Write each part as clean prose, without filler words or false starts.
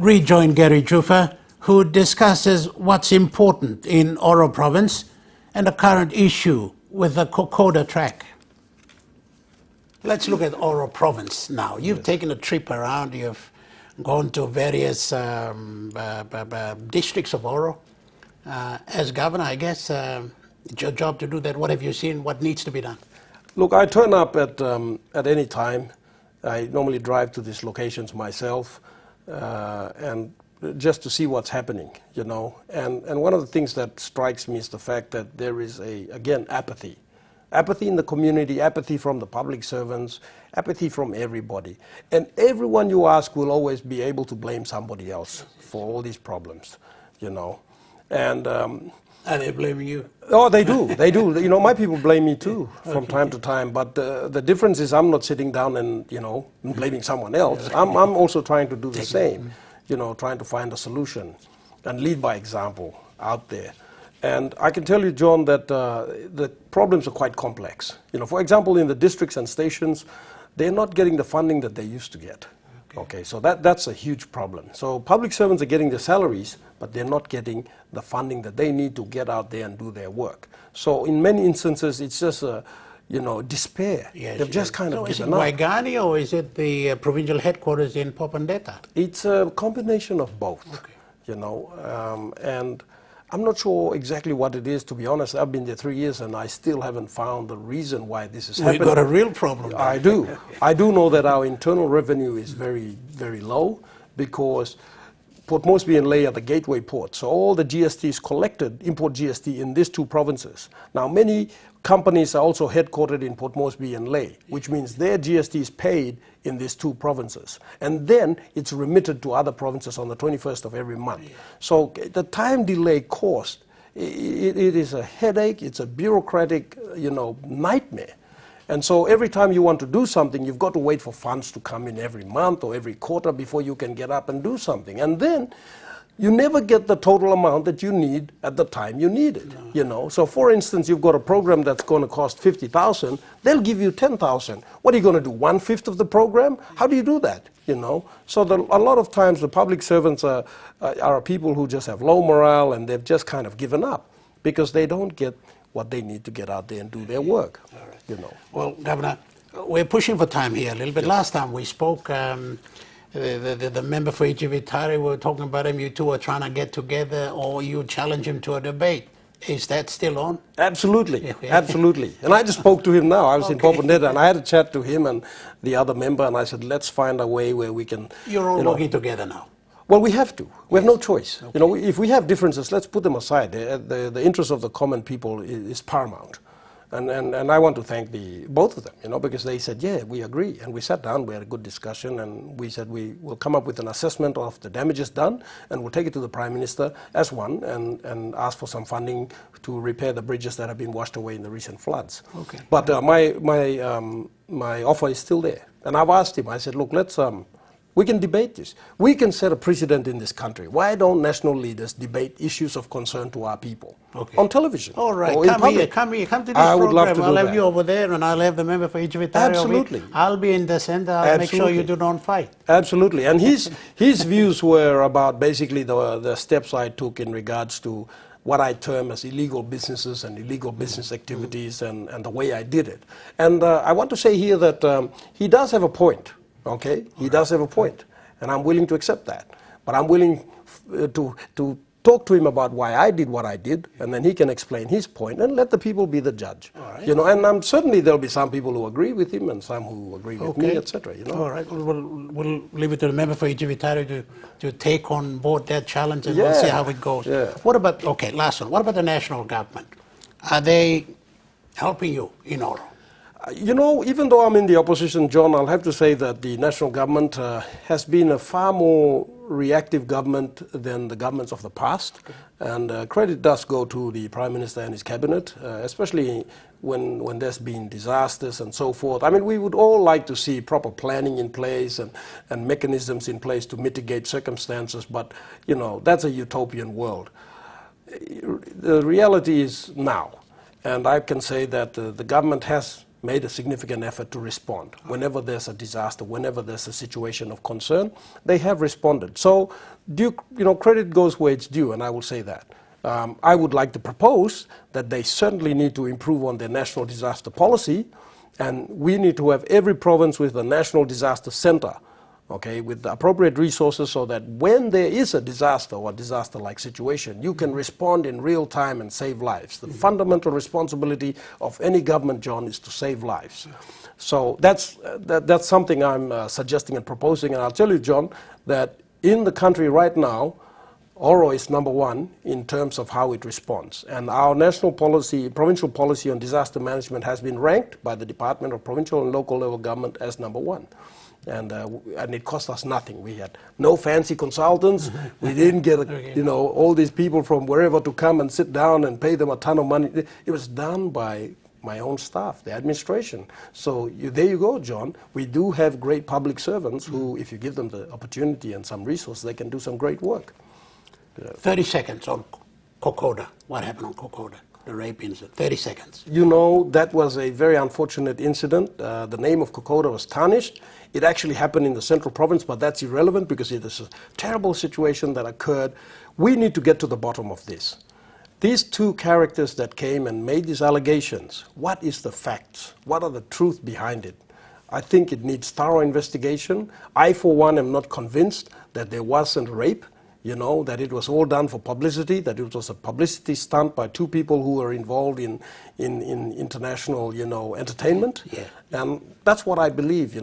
rejoin Gary Jufa, who discusses what's important in Oro province and the current issue with the Kokoda track. Let's look at Oro province now. You've taken a trip around, you've gone to various districts of Oro. As governor, I guess it's your job to do that. What have you seen? What needs to be done? Look, I turn up at any time. I normally drive to these locations myself and just to see what's happening, you know. And one of the things that strikes me is the fact that there is, again, apathy. Apathy in the community, apathy from the public servants, apathy from everybody. And everyone you ask will always be able to blame somebody else for all these problems, you know. And are they blaming you? Oh, they do. They do. You know, my people blame me too from time to time. But the difference is I'm not sitting down and, you know, blaming someone else. I'm also trying to do the same, you know, trying to find a solution and lead by example out there. And I can tell you, John, that the problems are quite complex. You know, for example, in the districts and stations, they're not getting the funding that they used to get. Okay, so that's a huge problem. So public servants are getting their salaries, but they're not getting the funding that they need to get out there and do their work. So in many instances, it's just you know, despair. Yes, They've just kind of given up. Is it Waigani or is it the provincial headquarters in Popondetta? It's a combination of both, you know, and I'm not sure exactly what it is, to be honest. I've been there 3 years and I still haven't found the reason why this is happening. We've got a real problem. I do. I do know that our internal revenue is very, very low because Port Moresby and Lae are the gateway ports. So all the GST is collected, import GST, in these two provinces. Now, many companies are also headquartered in Port Moresby and Lae, which means their GST is paid in these two provinces. And then it's remitted to other provinces on the 21st of every month. So the time delay cost, it is a headache, it's a bureaucratic, you know, nightmare. And so every time you want to do something, you've got to wait for funds to come in every month or every quarter before you can get up and do something. And then you never get the total amount that you need at the time you need it, you know. So for instance, you've got a program that's going to cost 50,000, they'll give you 10,000. What are you going to do, 1/5 of the program? How do you do that, you know? So a lot of times the public servants are people who just have low morale and they've just kind of given up because they don't get what they need to get out there and do their work, you know. Well, Governor, we're pushing for time here a little bit. Last time we spoke, the member for Ijivitari, we were talking about him, you two were trying to get together or you challenge him to a debate. Is that still on? Absolutely, absolutely. And I just spoke to him now. I was in Popondetta and I had a chat to him and the other member and I said, let's find a way where we can... You're all working together now? Well, we have to. We have no choice. You know, if we have differences, let's put them aside. The interest of the common people is paramount. And I want to thank both of them, you know, because they said, yeah, we agree. And we sat down, we had a good discussion, and we said we will come up with an assessment of the damages done, and we'll take it to the Prime Minister as one, and ask for some funding to repair the bridges that have been washed away in the recent floods. Okay. But my offer is still there. And I've asked him, I said, look, we can debate this. We can set a precedent in this country. Why don't national leaders debate issues of concern to our people on television? All right, or come to this program. I would love to I'll do have that. you over there and I'll have the member for Ijivitari. Absolutely. I'll be in the center. I'll make sure you don't fight. Absolutely. And his views were about basically the steps I took in regards to what I term as illegal businesses and illegal business activities and the way I did it. And I want to say here that he does have a point. Okay, he does have a point, and I'm willing to accept that. But I'm willing to talk to him about why I did what I did, and then he can explain his point, and let the people be the judge. You know, and certainly there'll be some people who agree with him, and some who agree with me, etc. You know. All right, we'll leave it to the member for Ijivitari to take on board that challenge, and we'll see how it goes. What about last one? What about the national government? Are they helping you in Oro? You know, even though I'm in the opposition, John, I'll have to say that the national government has been a far more reactive government than the governments of the past. And credit does go to the Prime Minister and his cabinet, especially when there's been disasters and so forth. I mean, we would all like to see proper planning in place and mechanisms in place to mitigate circumstances, but, you know, that's a utopian world. The reality is now, and I can say that the government has made a significant effort to respond. Whenever there's a disaster, whenever there's a situation of concern, they have responded. So, credit goes where it's due, and I will say that. I would like to propose that they certainly need to improve on their national disaster policy, and we need to have every province with a national disaster center, okay, with the appropriate resources so that when there is a disaster or a disaster-like situation, you can respond in real time and save lives. The fundamental responsibility of any government, John, is to save lives. So that's something I'm suggesting and proposing, and I'll tell you, John, that in the country right now, Oro is number one in terms of how it responds. And our national policy, provincial policy on disaster management has been ranked by the Department of Provincial and Local Level Government as number one. And it cost us nothing. We had no fancy consultants. We didn't get, all these people from wherever to come and sit down and pay them a ton of money. It was done by my own staff, the administration. So there you go, John. We do have great public servants who, if you give them the opportunity and some resources, they can do some great work. 30 seconds on Kokoda. What happened on Kokoda? The rape incident. 30 seconds. That was a very unfortunate incident. The name of Kokoda was tarnished. It actually happened in the central province, but that's irrelevant because it is a terrible situation that occurred. We need to get to the bottom of this. These two characters that came and made these allegations, what is the facts? What are the truth behind it? I think it needs thorough investigation. I, for one, am not convinced that there wasn't rape. That it was all done for publicity, that it was a publicity stunt by two people who were involved in international, entertainment. Yeah. And that's what I believe,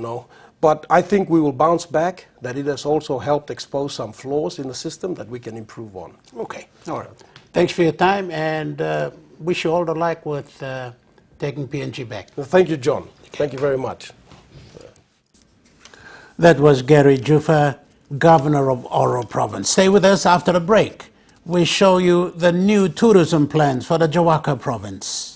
But I think we will bounce back, that it has also helped expose some flaws in the system that we can improve on. Okay, all right. Thanks for your time, and wish you all the luck with taking PNG back. Well, thank you, John. Okay. Thank you very much. That was Gary Jufa, Governor of Oro Province. Stay with us after the break. We show you the new tourism plans for the Jawaka Province.